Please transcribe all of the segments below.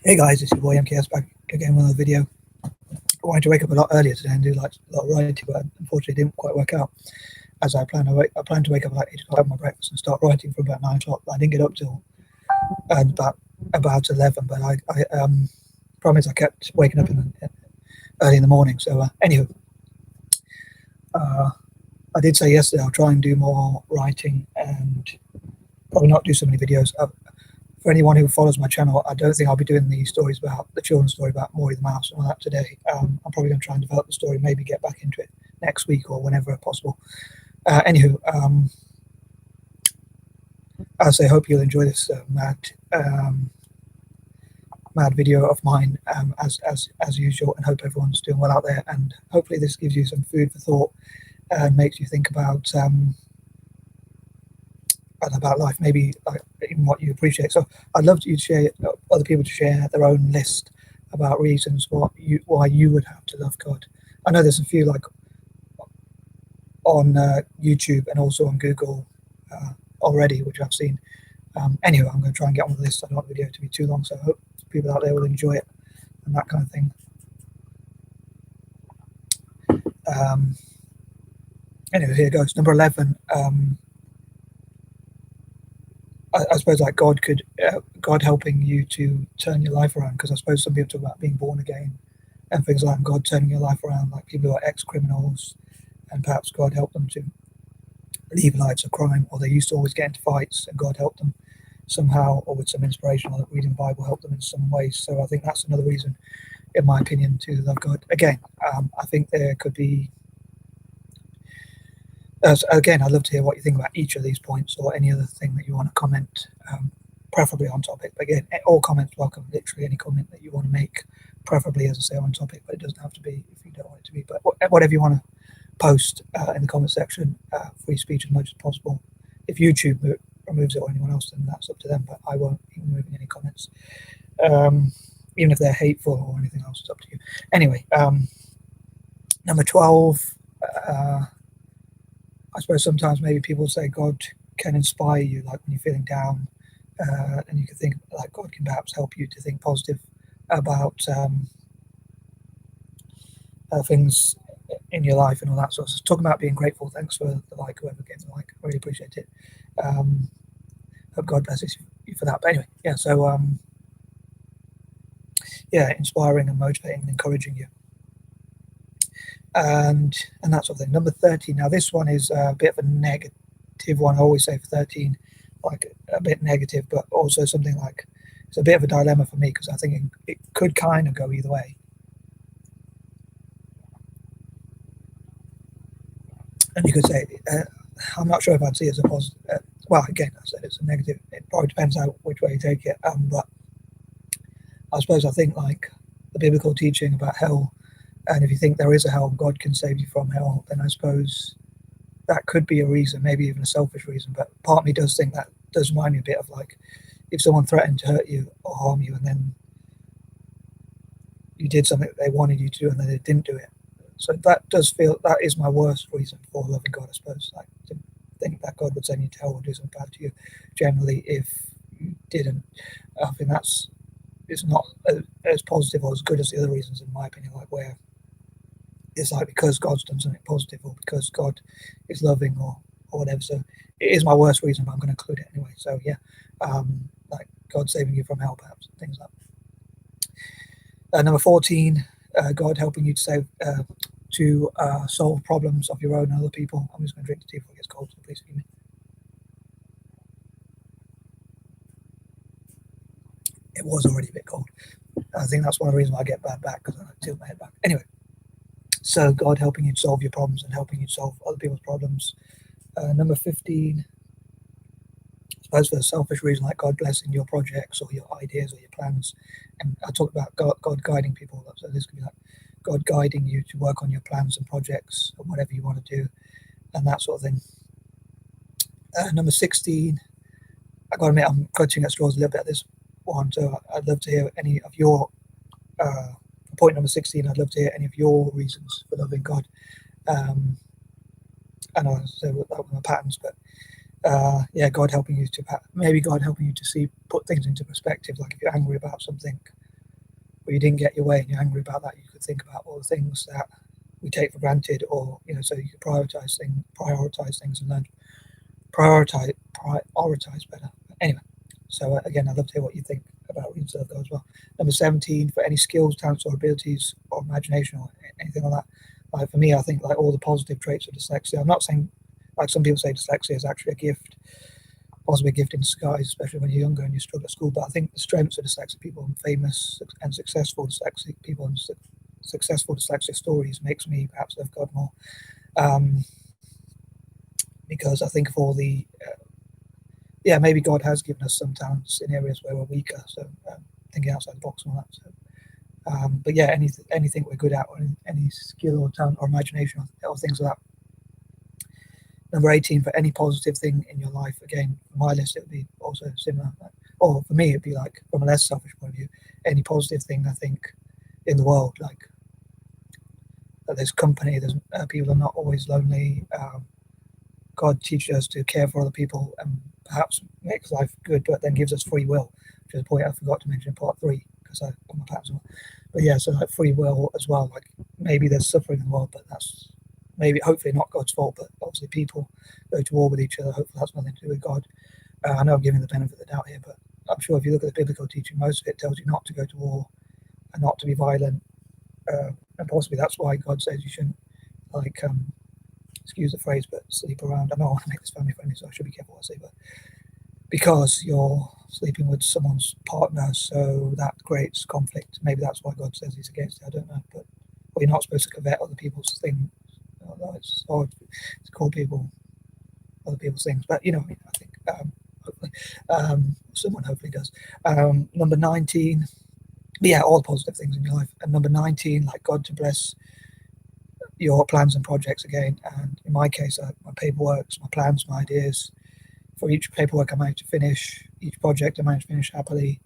Hey guys, it's your boy M.K.S back again with another video. I wanted to wake up a lot earlier today and do like a lot of writing, but unfortunately it didn't quite work out as I planned. I planned to wake up at like 8 o'clock, have my breakfast and start writing from about 9 o'clock, but I didn't get up till about 11. But I problem is I kept waking up early in the morning. So anywho, uh, I did say yesterday I'll try and do more writing and probably not do so many videos. For anyone who follows my channel, I don't think I'll be doing the stories about the children's story about Maury the mouse and all that today. I'm probably going to try and develop the story, maybe get back into it next week or whenever possible. Anywho, I say hope you'll enjoy this mad video of mine as usual, and hope everyone's doing well out there. And hopefully this gives you some food for thought and makes you think about life, maybe like even what you appreciate. So I'd love you to share other people to share their own list about reasons why you would have to love God. I know there's a few like on YouTube and also on Google already, which I've seen. Anyway, I'm going to try and get on the list. I don't want the video to be too long, so I hope people out there will enjoy it and that kind of thing. Anyway, here goes. Number 11. I suppose like God helping you to turn your life around, because I suppose some people talk about being born again and things like God turning your life around, like people who are ex-criminals and perhaps God helped them to leave lives of crime, or they used to always get into fights and God helped them somehow, or with some inspiration, or reading the Bible helped them in some ways. So I think that's another reason, in my opinion, to love God. Again, I think there could be again, I'd love to hear what you think about each of these points or any other thing that you want to comment, preferably on topic. But again, all comments welcome, literally any comment that you want to make, preferably, as I say, on topic, but it doesn't have to be if you don't want it to be. But whatever you want to post in the comment section, free speech as much as possible. If YouTube removes it or anyone else, then that's up to them, but I won't be removing any comments. Even if they're hateful or anything else, it's up to you. Anyway, number 12, I suppose sometimes maybe people say God can inspire you, like when you're feeling down, and you can think like God can perhaps help you to think positive about things in your life and all that sort of stuff. Talking about being grateful. Thanks for the like, whoever gave the like. I really appreciate it. Hope God blesses you for that. But anyway, yeah. So yeah, inspiring and motivating and encouraging you. And that sort of thing. Number 13. Now this one is a bit of a negative one. I always say for 13, like a bit negative, but also something like it's a bit of a dilemma for me, because I think it could kind of go either way. And you could say, I'm not sure if I'd see it as a positive. Well, again, I said it's a negative. It probably depends which way you take it. But I suppose I think like the biblical teaching about hell, and if you think there is a hell, God can save you from hell, then I suppose that could be a reason, maybe even a selfish reason. But part of me does think that does remind me a bit of like if someone threatened to hurt you or harm you, and then you did something that they wanted you to do and then they didn't do it. So that does feel, that is my worst reason for loving God, I suppose. Like to think that God would send you to hell or do something bad to you generally if you didn't. I think it's not as positive or as good as the other reasons, in my opinion, like where it's like because God's done something positive or because God is loving or whatever. So it is my worst reason, but I'm going to include it anyway. So yeah, like God saving you from hell, perhaps, things like that. Number 14, God helping you to solve problems of your own and other people. I'm just going to drink the tea before it gets cold, so please forgive me. It was already a bit cold. I think that's one of the reasons why I get bad back, because I tilt my head back. Anyway, so God helping you to solve your problems and helping you to solve other people's problems. Number 15, I suppose for a selfish reason, like God blessing your projects or your ideas or your plans. And I talk about God guiding people. So this could be like God guiding you to work on your plans and projects or whatever you want to do and that sort of thing. Number 16, I got to admit I'm clutching at straws a little bit at this one, so I'd love to hear any of your point number 16. I'd love to hear any of your reasons for loving God. I know I said that with my patterns, but yeah, God helping you to see, put things into perspective. Like if you're angry about something, where you didn't get your way and you're angry about that, you could think about all the things that we take for granted, or so you could prioritize things and learn prioritize better. Anyway, so again, I'd love to hear what you think about reading Serve God as well. Number 17, for any skills, talents, or abilities, or imagination, or anything like that. Like for me, I think like all the positive traits of dyslexia. I'm not saying, like some people say, dyslexia is actually a gift, possibly a gift in disguise, especially when you're younger and you struggle at school. But I think the strengths of dyslexic people and famous and successful dyslexic people and successful dyslexia stories makes me perhaps love God more, because I think of all the maybe God has given us some talents in areas where we're weaker, so thinking outside the box and all that. So, but yeah, anything we're good at, or any skill or talent or imagination or things like that. Number 18, for any positive thing in your life. Again, for my list, it would be also similar. Or for me, it'd be like, from a less selfish point of view, any positive thing I think in the world, like that there's company, there's people are not always lonely. God teaches us to care for other people and perhaps makes life good, but then gives us free will, which is a point I forgot to mention in part 3 because I got my plans on. But yeah, so like free will as well. Like maybe there's suffering in the world, but that's maybe hopefully not God's fault. But obviously people go to war with each other. Hopefully that's nothing to do with God. I know I'm giving the benefit of the doubt here, but I'm sure if you look at the biblical teaching, most of it tells you not to go to war and not to be violent. And possibly that's why God says you shouldn't, like, excuse the phrase, but sleep around. I know I want to make this family friendly, so I should be careful what I say, but because you're sleeping with someone's partner, so that creates conflict. Maybe that's why God says he's against it. I don't know, but you're not supposed to covet other people's things. It's hard to call people other people's things, but I think hopefully someone hopefully does. Number 19, yeah, all the positive things in your life. And number 19, like God to bless your plans and projects again. And in my case, my paperwork, my plans, my ideas. For each paperwork I managed to finish, each project I managed to finish happily,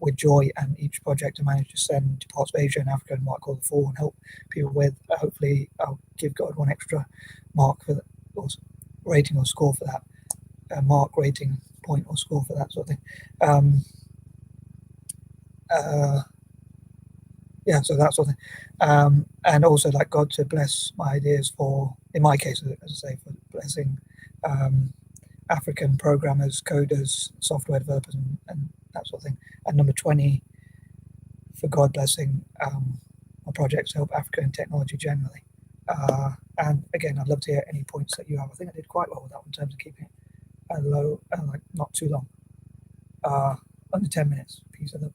with joy, and each project I managed to send to parts of Asia and Africa and what I call the four and help people with. Hopefully I'll give God one extra mark for that, or rating or score for that, mark, rating, point or score for that sort of thing. So that sort of thing. And also like God to bless my ideas for, in my case, as I say, for blessing African programmers, coders, software developers, and that sort of thing. And number 20, for God blessing my projects to help Africa in technology generally. And again, I'd love to hear any points that you have. I think I did quite well with that one in terms of keeping it low, like not too long. Under 10 minutes. Peace. I love.